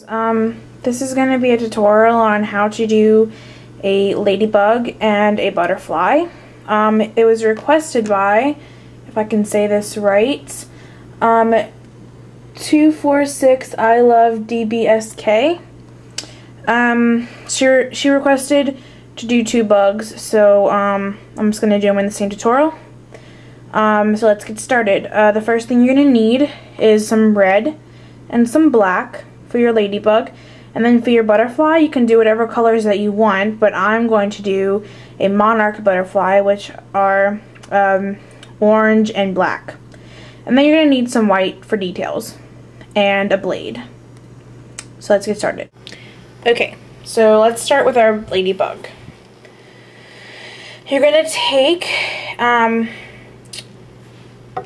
This is going to be a tutorial on how to do a ladybug and a butterfly. It was requested by, if I can say this right, 246 I love DBSK. She requested to do 2 bugs, so I'm just going to do them in the same tutorial. So let's get started. The first thing you're going to need is some red and some black for your ladybug. And then for your butterfly, you can do whatever colors that you want, but I'm going to do a monarch butterfly, which are orange and black. And then you're going to need some white for details and a blade. So let's get started. Okay, so let's start with our ladybug. You're going to take, it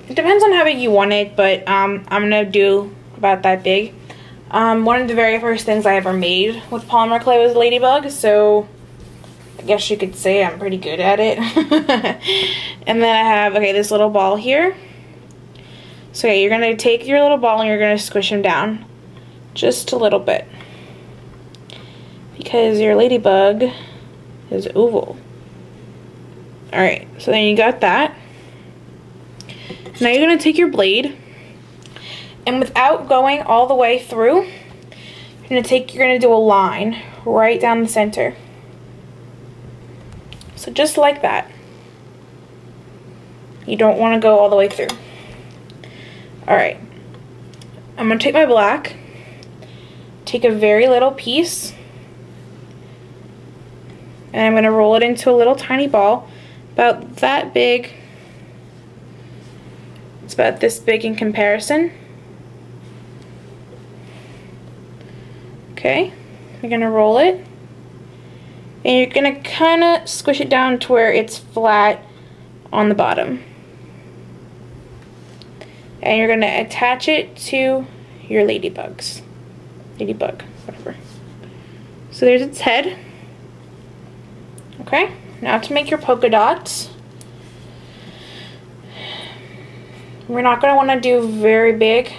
depends on how big you want it, but I'm going to do about that big. One of the very first things I ever made with polymer clay was a ladybug, so I guess you could say I'm pretty good at it. And then I have, okay, this little ball here. So yeah, you're going to take your little ball and you're going to squish him down just a little bit, because your ladybug is oval. Alright, so then you got that. Now you're going to take your blade, and without going all the way through, you're going to do a line right down the center. So just like that. You don't want to go all the way through. Alright, I'm going to take my black, take a very little piece, and I'm going to roll it into a little tiny ball about that big. It's about this big in comparison. Okay, you're going to roll it, and you're going to kind of squish it down to where it's flat on the bottom. And you're going to attach it to your ladybug, whatever. So there's its head. Okay, now to make your polka dots, we're not going to want to do very big.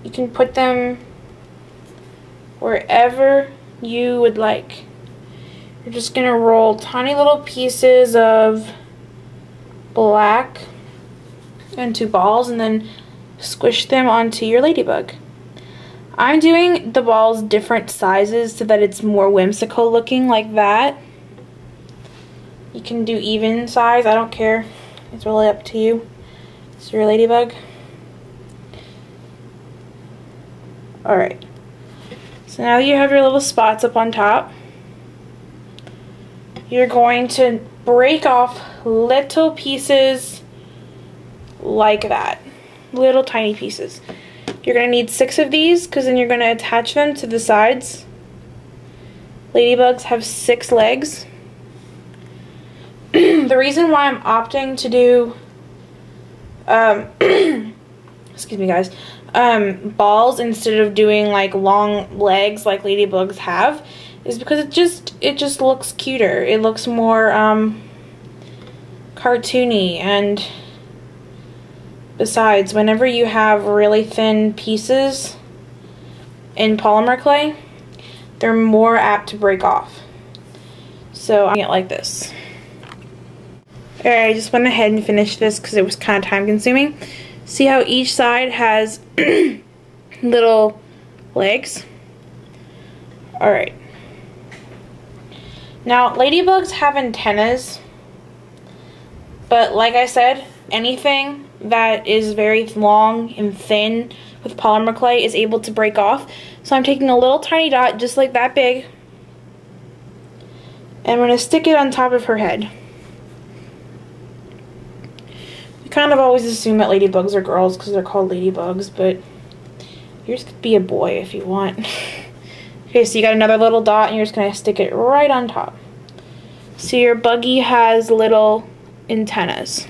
You can put them wherever you would like. You're just going to roll tiny little pieces of black into balls and then squish them onto your ladybug. I'm doing the balls different sizes so that it's more whimsical looking, like that. You can do even size, I don't care. It's really up to you. It's your ladybug. Alright, so now that you have your little spots up on top, you're going to break off little pieces like that. Little tiny pieces. You're going to need 6 of these, because then you're going to attach them to the sides. Ladybugs have 6 legs. The reason why I'm opting to do excuse me guys, balls instead of doing like long legs like ladybugs have is because it just looks cuter. It looks more cartoony, and besides, whenever you have really thin pieces in polymer clay, they're more apt to break off. So I'm doing it like this. Alright, I just went ahead and finished this because it was kind of time consuming. See how each side has little legs? Alright. Now, ladybugs have antennas, but like I said, anything that is very long and thin with polymer clay is able to break off. So I'm taking a little tiny dot, just like that big, and I'm going to stick it on top of her head. Kind of always assume that ladybugs are girls because they're called ladybugs, but yours could be a boy if you want. Okay, so you got another little dot and you're just going to stick it right on top. So your buggy has little antennas.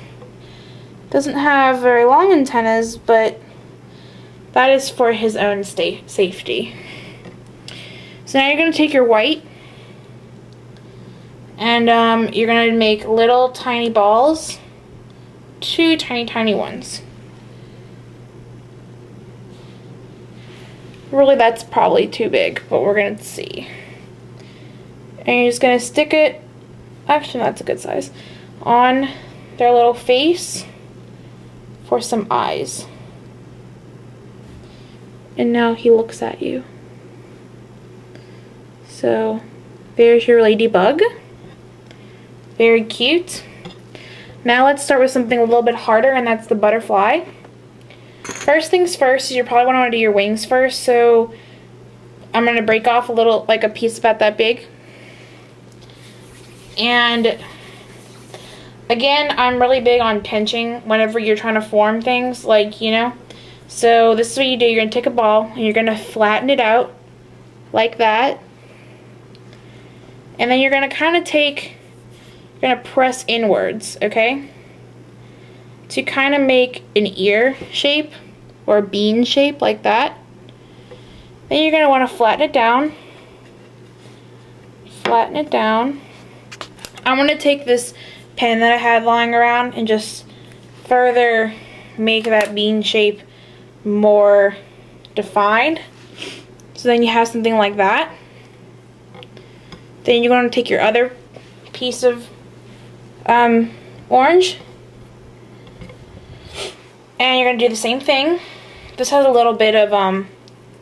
Doesn't have very long antennas, but that is for his own safety. So now you're going to take your white and you're going to make little tiny balls. 2 tiny ones. Really, that's probably too big, but we're gonna see. And you're just gonna stick it, actually that's a good size, on their little face for some eyes. And now he looks at you. So there's your ladybug. Very cute. Now let's start with something a little bit harder, and that's the butterfly. First things first is you probably want to do your wings first, so I'm going to break off a little, like a piece about that big. And again, I'm really big on pinching whenever you're trying to form things, like, you know. So this is what you do. You're going to take a ball and you're going to flatten it out like that. And then you're going to kind of you're going to press inwards, okay? To kind of make an ear shape or a bean shape like that. Then you're going to want to flatten it down. Flatten it down. I'm going to take this pen that I had lying around and just further make that bean shape more defined. So then you have something like that. Then you're going to take your other piece of orange, and you're going to do the same thing. This has a little bit of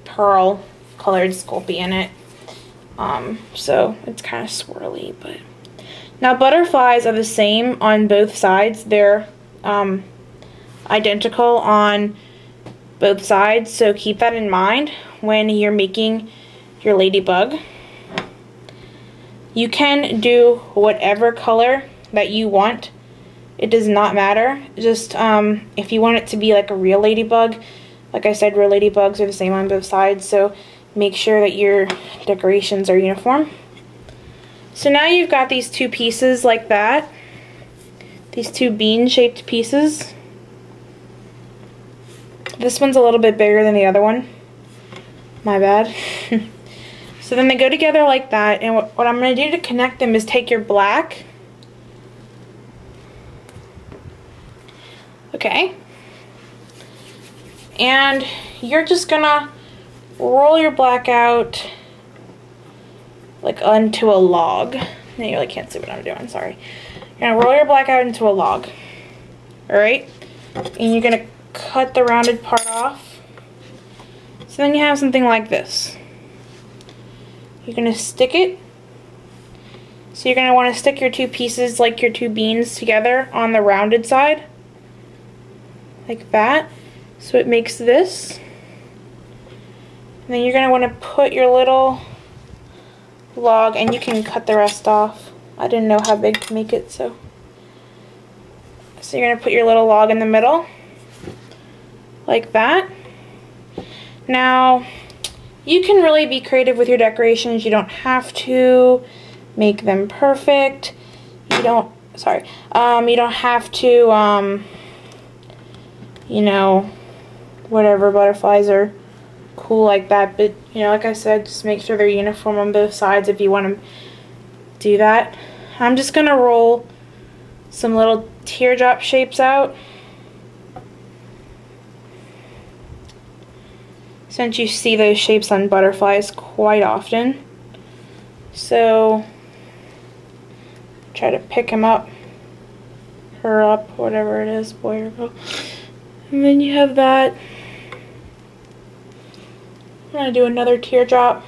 pearl colored Sculpey in it, so it's kind of swirly. But now butterflies are the same on both sides. They're identical on both sides, so keep that in mind when you're making your ladybug. You can do whatever color that you want. It does not matter. Just if you want it to be like a real ladybug, like I said, real ladybugs are the same on both sides, so make sure that your decorations are uniform. So now you've got these two pieces like that, these two bean-shaped pieces. This one's a little bit bigger than the other one. My bad. So then they go together like that, and what I'm going to do to connect them is take your black. Okay. And you're just going to roll your black out like onto a log. Now you really can't see what I'm doing, sorry. You're going to roll your black out into a log. Alright? And you're going to cut the rounded part off. So then you have something like this. You're going to stick it. So you're going to want to stick your two pieces, like your two beans, together on the rounded side. Like that. So it makes this. And then you're going to want to put your little log, and you can cut the rest off. I didn't know how big to make it, so you're going to put your little log in the middle. Like that. Now, you can really be creative with your decorations. You don't have to make them perfect. You don't have to, you know, whatever, butterflies are cool like that. But, you know, like I said, just make sure they're uniform on both sides if you want to do that. I'm just going to roll some little teardrop shapes out. Since you see those shapes on butterflies quite often. So try to pick him up, her up, whatever it is, boy or girl. And then you have that. I'm going to do another teardrop.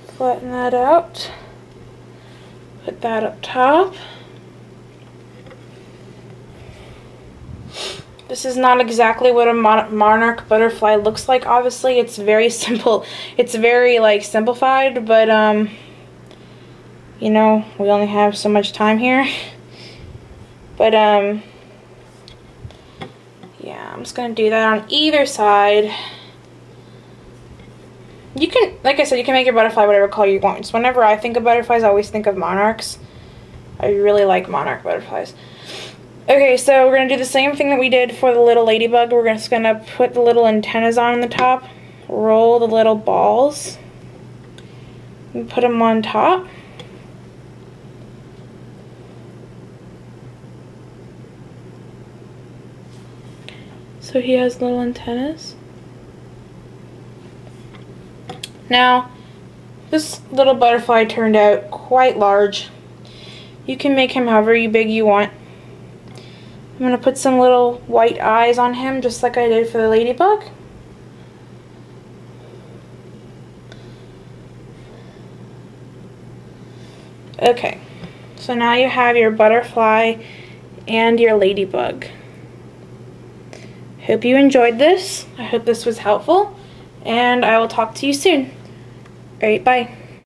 Flatten that out. Put that up top. This is not exactly what a monarch butterfly looks like, obviously. It's very simple. It's very, like, simplified, but, you know, we only have so much time here. But, yeah, I'm just going to do that on either side. You can, like I said, you can make your butterfly whatever color you want. Just whenever I think of butterflies, I always think of monarchs. I really like monarch butterflies. Okay, so we're going to do the same thing that we did for the little ladybug. We're just going to put the little antennas on the top, roll the little balls, and put them on top. So he has little antennas. Now, this little butterfly turned out quite large. You can make him however big you want. I'm going to put some little white eyes on him just like I did for the ladybug. Okay, so now you have your butterfly and your ladybug. Hope you enjoyed this. I hope this was helpful, and I will talk to you soon. Alright, bye.